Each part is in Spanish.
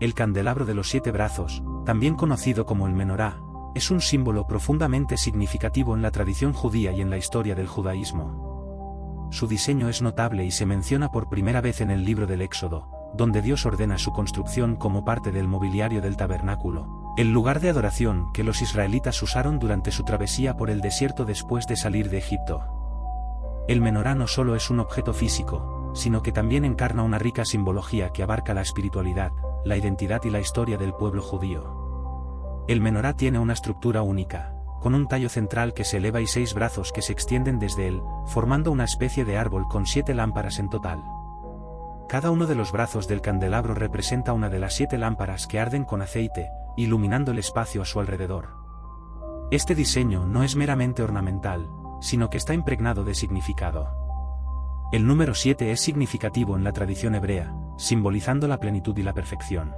El candelabro de los 7 brazos, también conocido como el menorá, es un símbolo profundamente significativo en la tradición judía y en la historia del judaísmo. Su diseño es notable y se menciona por primera vez en el libro del Éxodo, donde Dios ordena su construcción como parte del mobiliario del tabernáculo, el lugar de adoración que los israelitas usaron durante su travesía por el desierto después de salir de Egipto. El menorá no solo es un objeto físico, sino que también encarna una rica simbología que abarca la espiritualidad, la identidad y la historia del pueblo judío. El menorá tiene una estructura única, con un tallo central que se eleva y 6 brazos que se extienden desde él, formando una especie de árbol con 7 lámparas en total. Cada uno de los brazos del candelabro representa una de las 7 lámparas que arden con aceite, iluminando el espacio a su alrededor. Este diseño no es meramente ornamental, sino que está impregnado de significado. El número 7 es significativo en la tradición hebrea, simbolizando la plenitud y la perfección.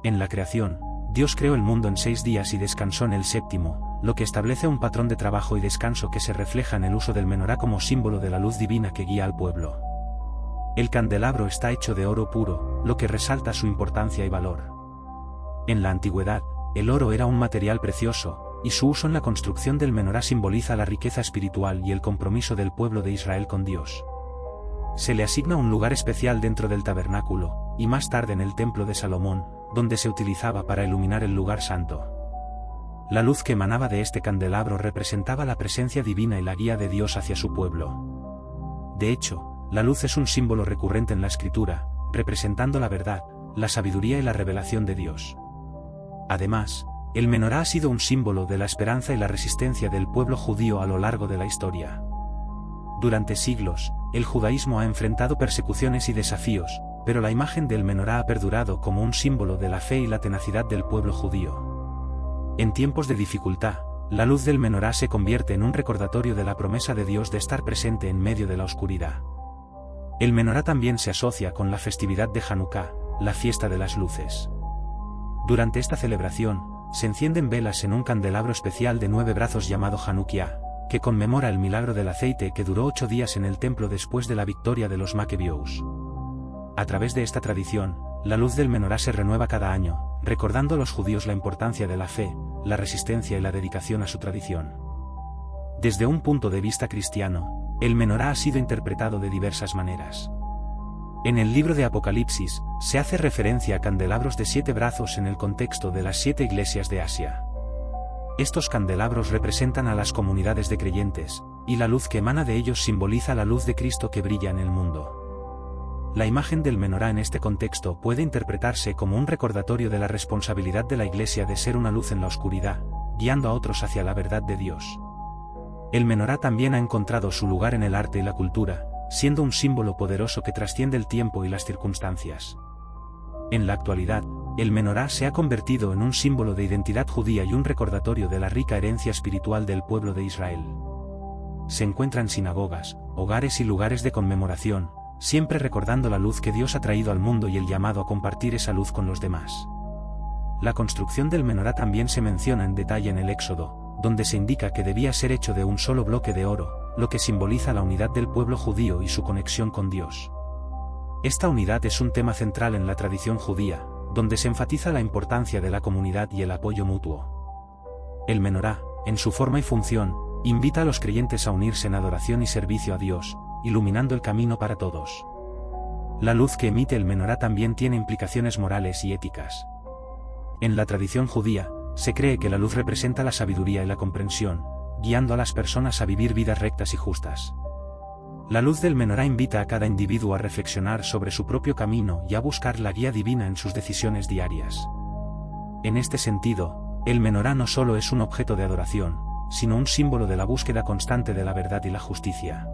En la creación, Dios creó el mundo en 6 días y descansó en el séptimo, lo que establece un patrón de trabajo y descanso que se refleja en el uso del menorá como símbolo de la luz divina que guía al pueblo. El candelabro está hecho de oro puro, lo que resalta su importancia y valor. En la antigüedad, el oro era un material precioso, y su uso en la construcción del menorá simboliza la riqueza espiritual y el compromiso del pueblo de Israel con Dios. Se le asigna un lugar especial dentro del tabernáculo, y más tarde en el templo de Salomón, donde se utilizaba para iluminar el lugar santo. La luz que emanaba de este candelabro representaba la presencia divina y la guía de Dios hacia su pueblo. De hecho, la luz es un símbolo recurrente en la Escritura, representando la verdad, la sabiduría y la revelación de Dios. Además, el menorá ha sido un símbolo de la esperanza y la resistencia del pueblo judío a lo largo de la historia. Durante siglos, el judaísmo ha enfrentado persecuciones y desafíos, pero la imagen del menorá ha perdurado como un símbolo de la fe y la tenacidad del pueblo judío. En tiempos de dificultad, la luz del menorá se convierte en un recordatorio de la promesa de Dios de estar presente en medio de la oscuridad. El menorá también se asocia con la festividad de Hanukkah, la fiesta de las luces. Durante esta celebración, se encienden velas en un candelabro especial de 9 brazos llamado Hanukkah, que conmemora el milagro del aceite que duró 8 días en el templo después de la victoria de los Macabeos. A través de esta tradición, la luz del menorá se renueva cada año, recordando a los judíos la importancia de la fe, la resistencia y la dedicación a su tradición. Desde un punto de vista cristiano, el menorá ha sido interpretado de diversas maneras. En el libro de Apocalipsis, se hace referencia a candelabros de 7 brazos en el contexto de las 7 iglesias de Asia. Estos candelabros representan a las comunidades de creyentes, y la luz que emana de ellos simboliza la luz de Cristo que brilla en el mundo. La imagen del menorá en este contexto puede interpretarse como un recordatorio de la responsabilidad de la Iglesia de ser una luz en la oscuridad, guiando a otros hacia la verdad de Dios. El menorá también ha encontrado su lugar en el arte y la cultura, siendo un símbolo poderoso que trasciende el tiempo y las circunstancias. En la actualidad, el menorá se ha convertido en un símbolo de identidad judía y un recordatorio de la rica herencia espiritual del pueblo de Israel. Se encuentra en sinagogas, hogares y lugares de conmemoración, siempre recordando la luz que Dios ha traído al mundo y el llamado a compartir esa luz con los demás. La construcción del menorá también se menciona en detalle en el Éxodo, donde se indica que debía ser hecho de un solo bloque de oro, lo que simboliza la unidad del pueblo judío y su conexión con Dios. Esta unidad es un tema central en la tradición judía, donde se enfatiza la importancia de la comunidad y el apoyo mutuo. El menorá, en su forma y función, invita a los creyentes a unirse en adoración y servicio a Dios, iluminando el camino para todos. La luz que emite el menorá también tiene implicaciones morales y éticas. En la tradición judía, se cree que la luz representa la sabiduría y la comprensión, guiando a las personas a vivir vidas rectas y justas. La luz del menorá invita a cada individuo a reflexionar sobre su propio camino y a buscar la guía divina en sus decisiones diarias. En este sentido, el menorá no solo es un objeto de adoración, sino un símbolo de la búsqueda constante de la verdad y la justicia.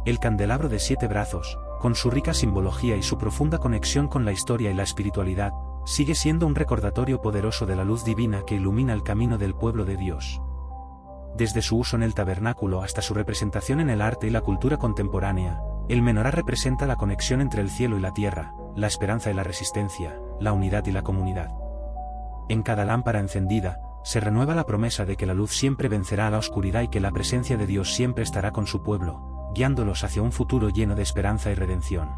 El candelabro de 7 brazos, con su rica simbología y su profunda conexión con la historia y la espiritualidad, sigue siendo un recordatorio poderoso de la luz divina que ilumina el camino del pueblo de Dios. Desde su uso en el tabernáculo hasta su representación en el arte y la cultura contemporánea, el menorá representa la conexión entre el cielo y la tierra, la esperanza y la resistencia, la unidad y la comunidad. En cada lámpara encendida, se renueva la promesa de que la luz siempre vencerá a la oscuridad y que la presencia de Dios siempre estará con su pueblo, guiándolos hacia un futuro lleno de esperanza y redención.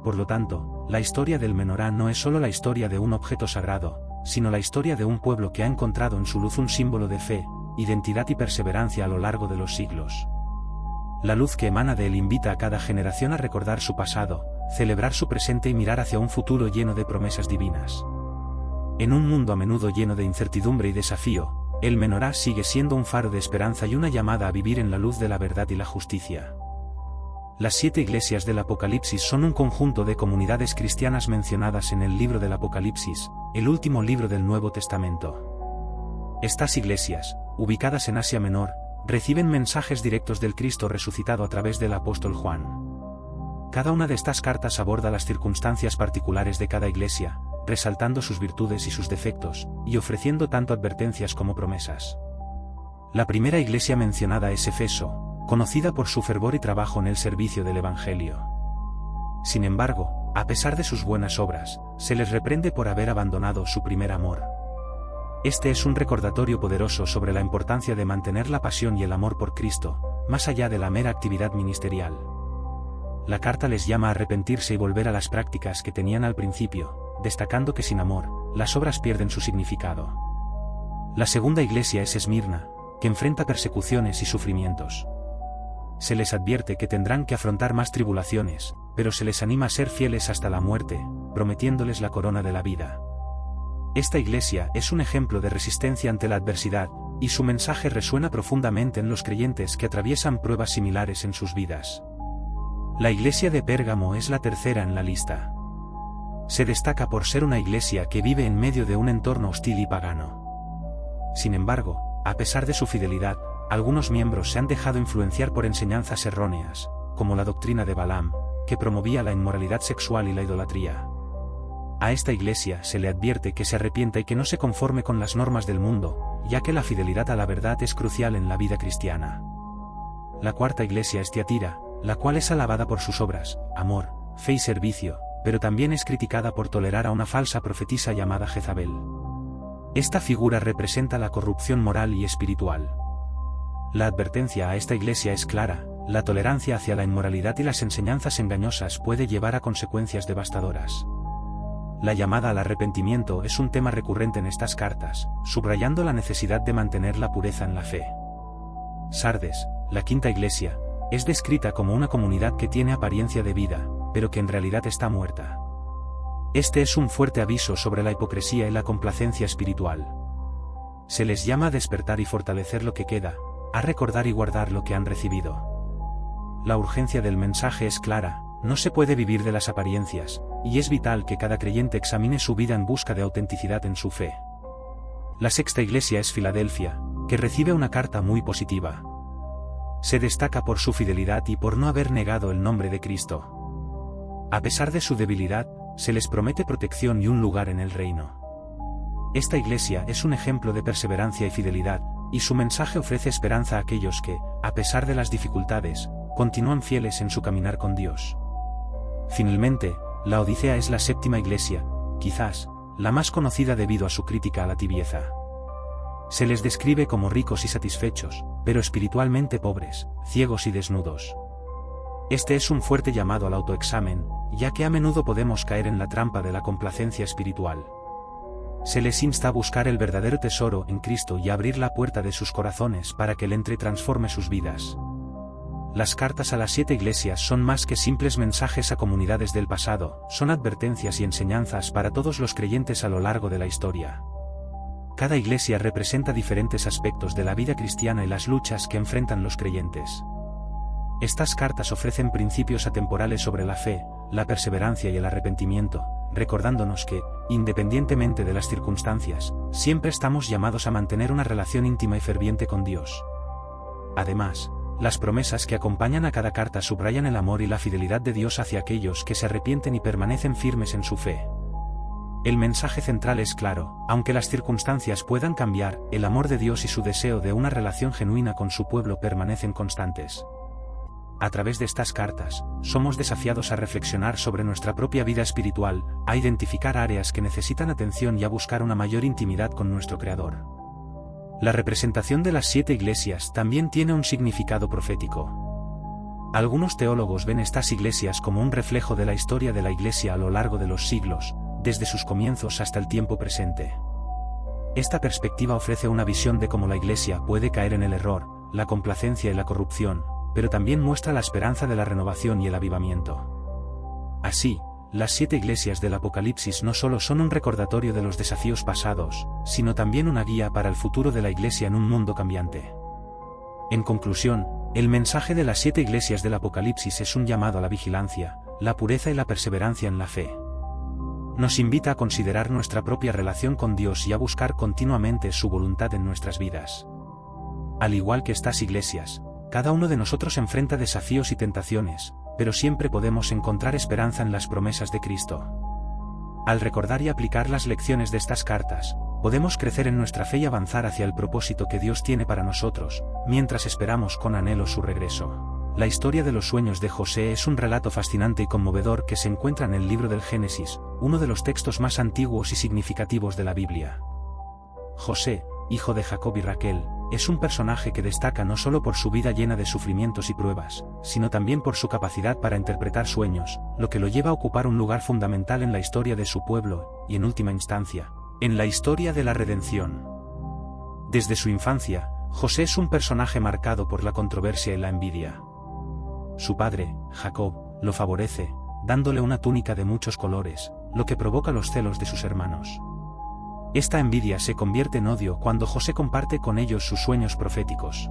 Por lo tanto, la historia del menorá no es solo la historia de un objeto sagrado, sino la historia de un pueblo que ha encontrado en su luz un símbolo de fe, identidad y perseverancia a lo largo de los siglos. La luz que emana de él invita a cada generación a recordar su pasado, celebrar su presente y mirar hacia un futuro lleno de promesas divinas. En un mundo a menudo lleno de incertidumbre y desafío, el menorá sigue siendo un faro de esperanza y una llamada a vivir en la luz de la verdad y la justicia. Las 7 iglesias del Apocalipsis son un conjunto de comunidades cristianas mencionadas en el libro del Apocalipsis, el último libro del Nuevo Testamento. Estas iglesias, ubicadas en Asia Menor, reciben mensajes directos del Cristo resucitado a través del apóstol Juan. Cada una de estas cartas aborda las circunstancias particulares de cada iglesia, resaltando sus virtudes y sus defectos, y ofreciendo tanto advertencias como promesas. La primera iglesia mencionada es Efeso, conocida por su fervor y trabajo en el servicio del Evangelio. Sin embargo, a pesar de sus buenas obras, se les reprende por haber abandonado su primer amor. Este es un recordatorio poderoso sobre la importancia de mantener la pasión y el amor por Cristo, más allá de la mera actividad ministerial. La carta les llama a arrepentirse y volver a las prácticas que tenían al principio, destacando que sin amor, las obras pierden su significado. La segunda iglesia es Esmirna, que enfrenta persecuciones y sufrimientos. Se les advierte que tendrán que afrontar más tribulaciones, pero se les anima a ser fieles hasta la muerte, prometiéndoles la corona de la vida. Esta iglesia es un ejemplo de resistencia ante la adversidad, y su mensaje resuena profundamente en los creyentes que atraviesan pruebas similares en sus vidas. La iglesia de Pérgamo es la tercera en la lista. Se destaca por ser una iglesia que vive en medio de un entorno hostil y pagano. Sin embargo, a pesar de su fidelidad, algunos miembros se han dejado influenciar por enseñanzas erróneas, como la doctrina de Balaam, que promovía la inmoralidad sexual y la idolatría. A esta iglesia se le advierte que se arrepienta y que no se conforme con las normas del mundo, ya que la fidelidad a la verdad es crucial en la vida cristiana. La cuarta iglesia es Tiatira, la cual es alabada por sus obras, amor, fe y servicio, pero también es criticada por tolerar a una falsa profetisa llamada Jezabel. Esta figura representa la corrupción moral y espiritual. La advertencia a esta iglesia es clara: la tolerancia hacia la inmoralidad y las enseñanzas engañosas puede llevar a consecuencias devastadoras. La llamada al arrepentimiento es un tema recurrente en estas cartas, subrayando la necesidad de mantener la pureza en la fe. Sardes, la quinta iglesia, es descrita como una comunidad que tiene apariencia de vida, pero que en realidad está muerta. Este es un fuerte aviso sobre la hipocresía y la complacencia espiritual. Se les llama a despertar y fortalecer lo que queda, a recordar y guardar lo que han recibido. La urgencia del mensaje es clara: no se puede vivir de las apariencias, y es vital que cada creyente examine su vida en busca de autenticidad en su fe. La sexta iglesia es Filadelfia, que recibe una carta muy positiva. Se destaca por su fidelidad y por no haber negado el nombre de Cristo. A pesar de su debilidad, se les promete protección y un lugar en el reino. Esta iglesia es un ejemplo de perseverancia y fidelidad, y su mensaje ofrece esperanza a aquellos que, a pesar de las dificultades, continúan fieles en su caminar con Dios. Finalmente, la Odisea es la séptima iglesia, quizás, la más conocida debido a su crítica a la tibieza. Se les describe como ricos y satisfechos, pero espiritualmente pobres, ciegos y desnudos. Este es un fuerte llamado al autoexamen, ya que a menudo podemos caer en la trampa de la complacencia espiritual. Se les insta a buscar el verdadero tesoro en Cristo y a abrir la puerta de sus corazones para que Él entre y transforme sus vidas. Las cartas a las 7 iglesias son más que simples mensajes a comunidades del pasado, son advertencias y enseñanzas para todos los creyentes a lo largo de la historia. Cada iglesia representa diferentes aspectos de la vida cristiana y las luchas que enfrentan los creyentes. Estas cartas ofrecen principios atemporales sobre la fe, la perseverancia y el arrepentimiento, recordándonos que, independientemente de las circunstancias, siempre estamos llamados a mantener una relación íntima y ferviente con Dios. Además, las promesas que acompañan a cada carta subrayan el amor y la fidelidad de Dios hacia aquellos que se arrepienten y permanecen firmes en su fe. El mensaje central es claro: aunque las circunstancias puedan cambiar, el amor de Dios y su deseo de una relación genuina con su pueblo permanecen constantes. A través de estas cartas, somos desafiados a reflexionar sobre nuestra propia vida espiritual, a identificar áreas que necesitan atención y a buscar una mayor intimidad con nuestro Creador. La representación de las 7 iglesias también tiene un significado profético. Algunos teólogos ven estas iglesias como un reflejo de la historia de la Iglesia a lo largo de los siglos, desde sus comienzos hasta el tiempo presente. Esta perspectiva ofrece una visión de cómo la Iglesia puede caer en el error, la complacencia y la corrupción, pero también muestra la esperanza de la renovación y el avivamiento. Así, las 7 iglesias del Apocalipsis no solo son un recordatorio de los desafíos pasados, sino también una guía para el futuro de la Iglesia en un mundo cambiante. En conclusión, el mensaje de las 7 iglesias del Apocalipsis es un llamado a la vigilancia, la pureza y la perseverancia en la fe. Nos invita a considerar nuestra propia relación con Dios y a buscar continuamente su voluntad en nuestras vidas. Al igual que estas iglesias, cada uno de nosotros enfrenta desafíos y tentaciones, pero siempre podemos encontrar esperanza en las promesas de Cristo. Al recordar y aplicar las lecciones de estas cartas, podemos crecer en nuestra fe y avanzar hacia el propósito que Dios tiene para nosotros, mientras esperamos con anhelo su regreso. La historia de los sueños de José es un relato fascinante y conmovedor que se encuentra en el libro del Génesis, uno de los textos más antiguos y significativos de la Biblia. José, hijo de Jacob y Raquel, es un personaje que destaca no solo por su vida llena de sufrimientos y pruebas, sino también por su capacidad para interpretar sueños, lo que lo lleva a ocupar un lugar fundamental en la historia de su pueblo, y en última instancia, en la historia de la redención. Desde su infancia, José es un personaje marcado por la controversia y la envidia. Su padre, Jacob, lo favorece, dándole una túnica de muchos colores, lo que provoca los celos de sus hermanos. Esta envidia se convierte en odio cuando José comparte con ellos sus sueños proféticos.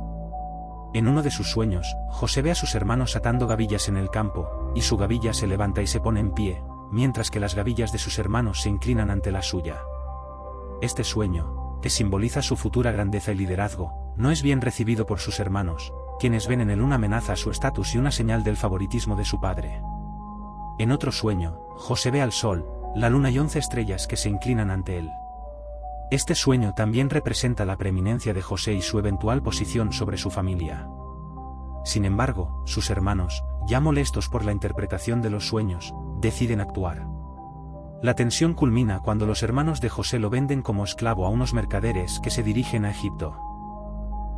En uno de sus sueños, José ve a sus hermanos atando gavillas en el campo, y su gavilla se levanta y se pone en pie, mientras que las gavillas de sus hermanos se inclinan ante la suya. Este sueño, que simboliza su futura grandeza y liderazgo, no es bien recibido por sus hermanos, quienes ven en él una amenaza a su estatus y una señal del favoritismo de su padre. En otro sueño, José ve al sol, la luna y 11 estrellas que se inclinan ante él. Este sueño también representa la preeminencia de José y su eventual posición sobre su familia. Sin embargo, sus hermanos, ya molestos por la interpretación de los sueños, deciden actuar. La tensión culmina cuando los hermanos de José lo venden como esclavo a unos mercaderes que se dirigen a Egipto.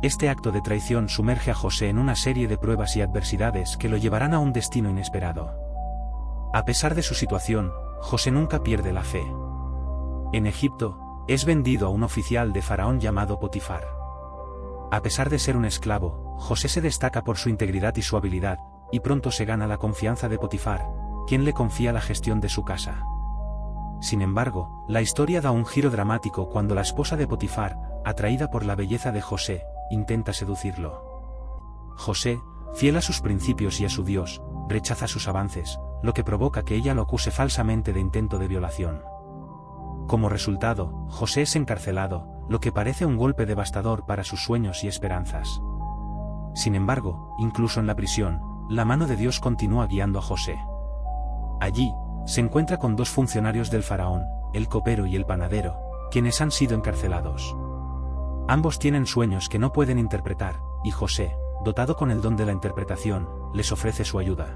Este acto de traición sumerge a José en una serie de pruebas y adversidades que lo llevarán a un destino inesperado. A pesar de su situación, José nunca pierde la fe. En Egipto, es vendido a un oficial de Faraón llamado Potifar. A pesar de ser un esclavo, José se destaca por su integridad y su habilidad, y pronto se gana la confianza de Potifar, quien le confía la gestión de su casa. Sin embargo, la historia da un giro dramático cuando la esposa de Potifar, atraída por la belleza de José, intenta seducirlo. José, fiel a sus principios y a su Dios, rechaza sus avances, lo que provoca que ella lo acuse falsamente de intento de violación. Como resultado, José es encarcelado, lo que parece un golpe devastador para sus sueños y esperanzas. Sin embargo, incluso en la prisión, la mano de Dios continúa guiando a José. Allí, se encuentra con 2 funcionarios del faraón, el copero y el panadero, quienes han sido encarcelados. Ambos tienen sueños que no pueden interpretar, y José, dotado con el don de la interpretación, les ofrece su ayuda.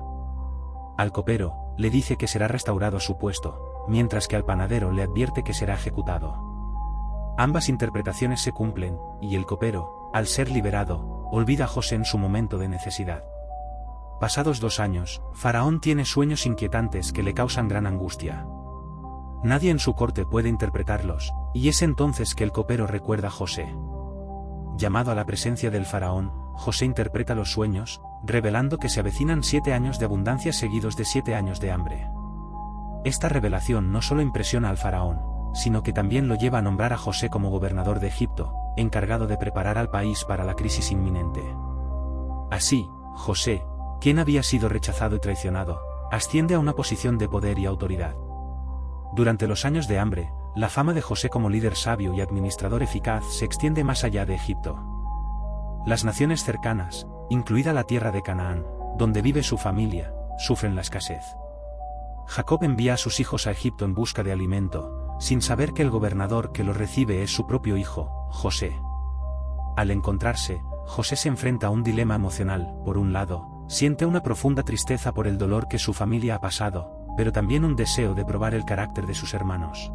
Al copero, le dice que será restaurado a su puesto, mientras que al panadero le advierte que será ejecutado. Ambas interpretaciones se cumplen, y el copero, al ser liberado, olvida a José en su momento de necesidad. Pasados 2 años, Faraón tiene sueños inquietantes que le causan gran angustia. Nadie en su corte puede interpretarlos, y es entonces que el copero recuerda a José. Llamado a la presencia del Faraón, José interpreta los sueños, revelando que se avecinan 7 años de abundancia seguidos de 7 años de hambre. Esta revelación no solo impresiona al faraón, sino que también lo lleva a nombrar a José como gobernador de Egipto, encargado de preparar al país para la crisis inminente. Así, José, quien había sido rechazado y traicionado, asciende a una posición de poder y autoridad. Durante los años de hambre, la fama de José como líder sabio y administrador eficaz se extiende más allá de Egipto. Las naciones cercanas, incluida la tierra de Canaán, donde vive su familia, sufren la escasez. Jacob envía a sus hijos a Egipto en busca de alimento, sin saber que el gobernador que los recibe es su propio hijo, José. Al encontrarse, José se enfrenta a un dilema emocional. Por un lado, siente una profunda tristeza por el dolor que su familia ha pasado, pero también un deseo de probar el carácter de sus hermanos.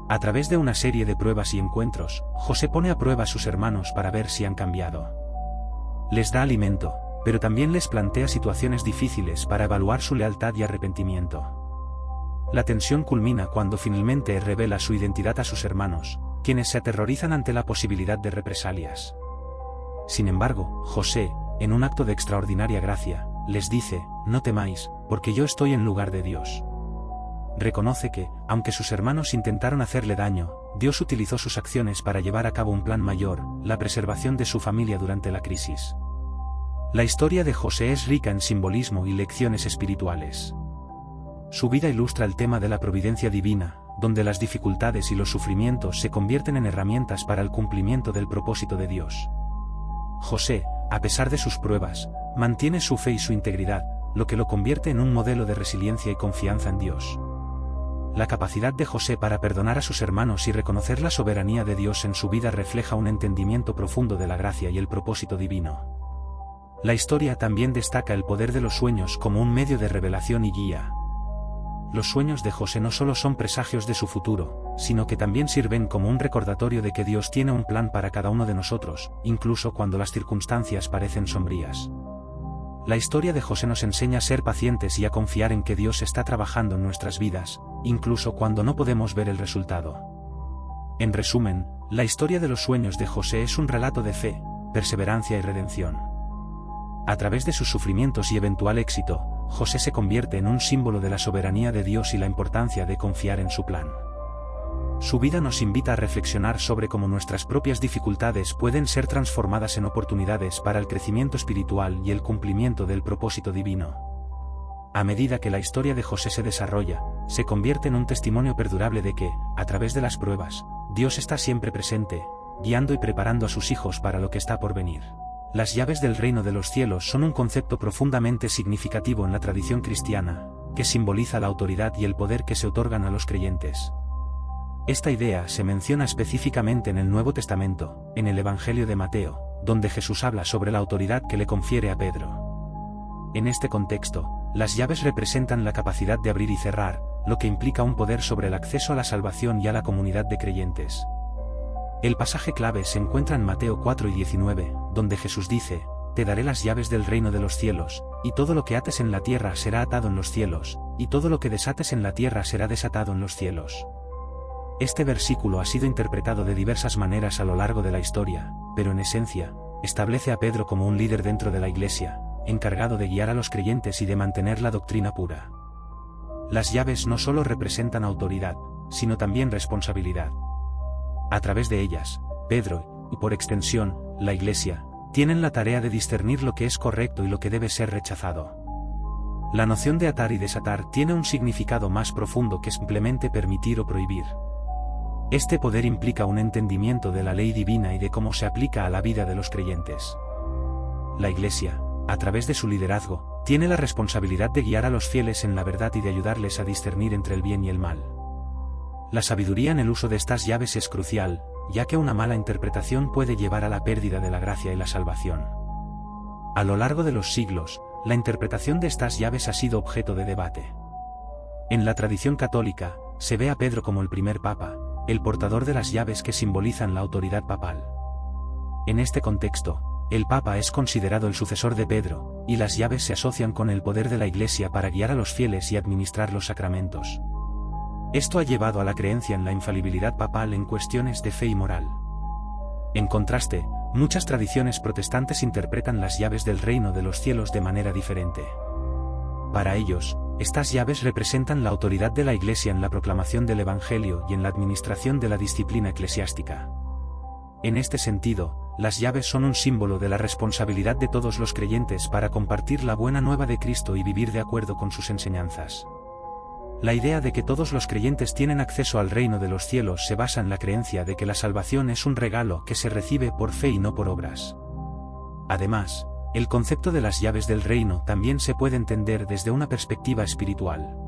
A través de una serie de pruebas y encuentros, José pone a prueba a sus hermanos para ver si han cambiado. Les da alimento, pero también les plantea situaciones difíciles para evaluar su lealtad y arrepentimiento. La tensión culmina cuando finalmente revela su identidad a sus hermanos, quienes se aterrorizan ante la posibilidad de represalias. Sin embargo, José, en un acto de extraordinaria gracia, les dice: no temáis, porque yo estoy en lugar de Dios. Reconoce que, aunque sus hermanos intentaron hacerle daño, Dios utilizó sus acciones para llevar a cabo un plan mayor, la preservación de su familia durante la crisis. La historia de José es rica en simbolismo y lecciones espirituales. Su vida ilustra el tema de la providencia divina, donde las dificultades y los sufrimientos se convierten en herramientas para el cumplimiento del propósito de Dios. José, a pesar de sus pruebas, mantiene su fe y su integridad, lo que lo convierte en un modelo de resiliencia y confianza en Dios. La capacidad de José para perdonar a sus hermanos y reconocer la soberanía de Dios en su vida refleja un entendimiento profundo de la gracia y el propósito divino. La historia también destaca el poder de los sueños como un medio de revelación y guía. Los sueños de José no solo son presagios de su futuro, sino que también sirven como un recordatorio de que Dios tiene un plan para cada uno de nosotros, incluso cuando las circunstancias parecen sombrías. La historia de José nos enseña a ser pacientes y a confiar en que Dios está trabajando en nuestras vidas, incluso cuando no podemos ver el resultado. En resumen, la historia de los sueños de José es un relato de fe, perseverancia y redención. A través de sus sufrimientos y eventual éxito, José se convierte en un símbolo de la soberanía de Dios y la importancia de confiar en su plan. Su vida nos invita a reflexionar sobre cómo nuestras propias dificultades pueden ser transformadas en oportunidades para el crecimiento espiritual y el cumplimiento del propósito divino. A medida que la historia de José se desarrolla, se convierte en un testimonio perdurable de que, a través de las pruebas, Dios está siempre presente, guiando y preparando a sus hijos para lo que está por venir. Las llaves del reino de los cielos son un concepto profundamente significativo en la tradición cristiana, que simboliza la autoridad y el poder que se otorgan a los creyentes. Esta idea se menciona específicamente en el Nuevo Testamento, en el Evangelio de Mateo, donde Jesús habla sobre la autoridad que le confiere a Pedro. En este contexto, las llaves representan la capacidad de abrir y cerrar, lo que implica un poder sobre el acceso a la salvación y a la comunidad de creyentes. El pasaje clave se encuentra en Mateo 4 y 19, donde Jesús dice: te daré las llaves del reino de los cielos, y todo lo que ates en la tierra será atado en los cielos, y todo lo que desates en la tierra será desatado en los cielos. Este versículo ha sido interpretado de diversas maneras a lo largo de la historia, pero en esencia, establece a Pedro como un líder dentro de la Iglesia, encargado de guiar a los creyentes y de mantener la doctrina pura. Las llaves no solo representan autoridad, sino también responsabilidad. A través de ellas, Pedro, y por extensión, la Iglesia, tienen la tarea de discernir lo que es correcto y lo que debe ser rechazado. La noción de atar y desatar tiene un significado más profundo que simplemente permitir o prohibir. Este poder implica un entendimiento de la ley divina y de cómo se aplica a la vida de los creyentes. La Iglesia, a través de su liderazgo, tiene la responsabilidad de guiar a los fieles en la verdad y de ayudarles a discernir entre el bien y el mal. La sabiduría en el uso de estas llaves es crucial, ya que una mala interpretación puede llevar a la pérdida de la gracia y la salvación. A lo largo de los siglos, la interpretación de estas llaves ha sido objeto de debate. En la tradición católica, se ve a Pedro como el primer papa, el portador de las llaves que simbolizan la autoridad papal. En este contexto, el Papa es considerado el sucesor de Pedro, y las llaves se asocian con el poder de la Iglesia para guiar a los fieles y administrar los sacramentos. Esto ha llevado a la creencia en la infalibilidad papal en cuestiones de fe y moral. En contraste, muchas tradiciones protestantes interpretan las llaves del reino de los cielos de manera diferente. Para ellos, estas llaves representan la autoridad de la Iglesia en la proclamación del Evangelio y en la administración de la disciplina eclesiástica. En este sentido, las llaves son un símbolo de la responsabilidad de todos los creyentes para compartir la buena nueva de Cristo y vivir de acuerdo con sus enseñanzas. La idea de que todos los creyentes tienen acceso al reino de los cielos se basa en la creencia de que la salvación es un regalo que se recibe por fe y no por obras. Además, el concepto de las llaves del reino también se puede entender desde una perspectiva espiritual.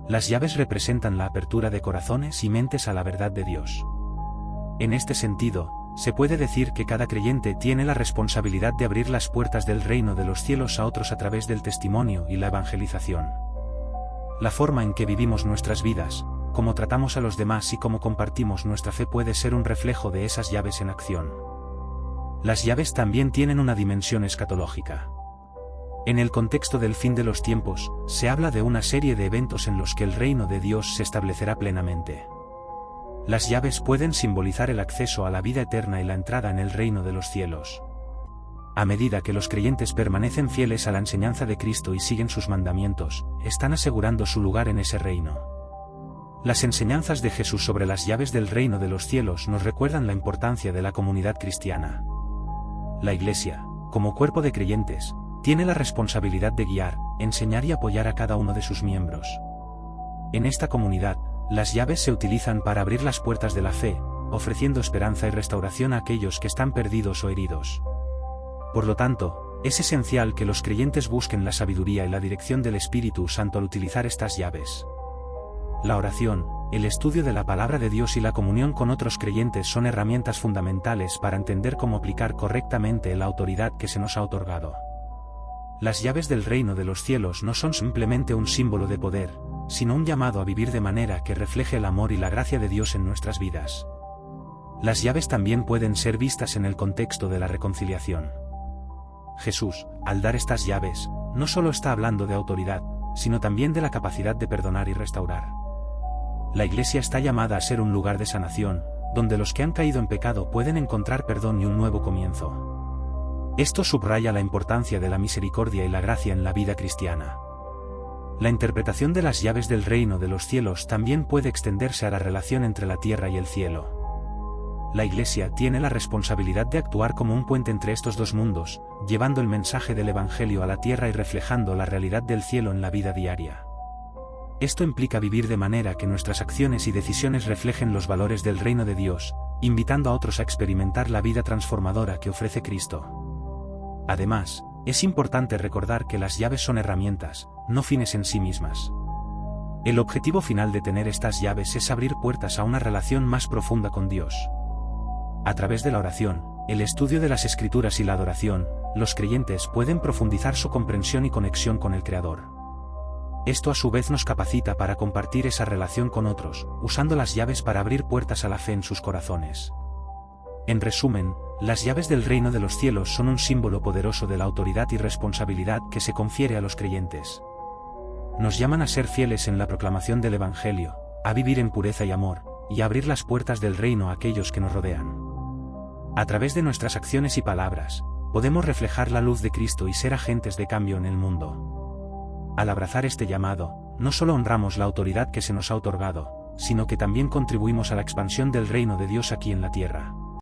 Las llaves representan la apertura de corazones y mentes a la verdad de Dios. En este sentido, se puede decir que cada creyente tiene la responsabilidad de abrir las puertas del reino de los cielos a otros a través del testimonio y la evangelización. La forma en que vivimos nuestras vidas, cómo tratamos a los demás y cómo compartimos nuestra fe puede ser un reflejo de esas llaves en acción. Las llaves también tienen una dimensión escatológica. En el contexto del fin de los tiempos, se habla de una serie de eventos en los que el reino de Dios se establecerá plenamente. Las llaves pueden simbolizar el acceso a la vida eterna y la entrada en el reino de los cielos. A medida que los creyentes permanecen fieles a la enseñanza de Cristo y siguen sus mandamientos, están asegurando su lugar en ese reino. Las enseñanzas de Jesús sobre las llaves del reino de los cielos nos recuerdan la importancia de la comunidad cristiana. La Iglesia, como cuerpo de creyentes, tiene la responsabilidad de guiar, enseñar y apoyar a cada uno de sus miembros. En esta comunidad, las llaves se utilizan para abrir las puertas de la fe, ofreciendo esperanza y restauración a aquellos que están perdidos o heridos. Por lo tanto, es esencial que los creyentes busquen la sabiduría y la dirección del Espíritu Santo al utilizar estas llaves. La oración, el estudio de la palabra de Dios y la comunión con otros creyentes son herramientas fundamentales para entender cómo aplicar correctamente la autoridad que se nos ha otorgado. Las llaves del reino de los cielos no son simplemente un símbolo de poder, sino un llamado a vivir de manera que refleje el amor y la gracia de Dios en nuestras vidas. Las llaves también pueden ser vistas en el contexto de la reconciliación. Jesús, al dar estas llaves, no solo está hablando de autoridad, sino también de la capacidad de perdonar y restaurar. La Iglesia está llamada a ser un lugar de sanación, donde los que han caído en pecado pueden encontrar perdón y un nuevo comienzo. Esto subraya la importancia de la misericordia y la gracia en la vida cristiana. La interpretación de las llaves del reino de los cielos también puede extenderse a la relación entre la tierra y el cielo. La Iglesia tiene la responsabilidad de actuar como un puente entre estos dos mundos, llevando el mensaje del Evangelio a la tierra y reflejando la realidad del cielo en la vida diaria. Esto implica vivir de manera que nuestras acciones y decisiones reflejen los valores del reino de Dios, invitando a otros a experimentar la vida transformadora que ofrece Cristo. Además, es importante recordar que las llaves son herramientas, no fines en sí mismas. El objetivo final de tener estas llaves es abrir puertas a una relación más profunda con Dios. A través de la oración, el estudio de las Escrituras y la adoración, los creyentes pueden profundizar su comprensión y conexión con el Creador. Esto a su vez nos capacita para compartir esa relación con otros, usando las llaves para abrir puertas a la fe en sus corazones. En resumen, las llaves del reino de los cielos son un símbolo poderoso de la autoridad y responsabilidad que se confiere a los creyentes. Nos llaman a ser fieles en la proclamación del Evangelio, a vivir en pureza y amor, y a abrir las puertas del reino a aquellos que nos rodean. A través de nuestras acciones y palabras, podemos reflejar la luz de Cristo y ser agentes de cambio en el mundo. Al abrazar este llamado, no solo honramos la autoridad que se nos ha otorgado, sino que también contribuimos a la expansión del reino de Dios aquí en la tierra.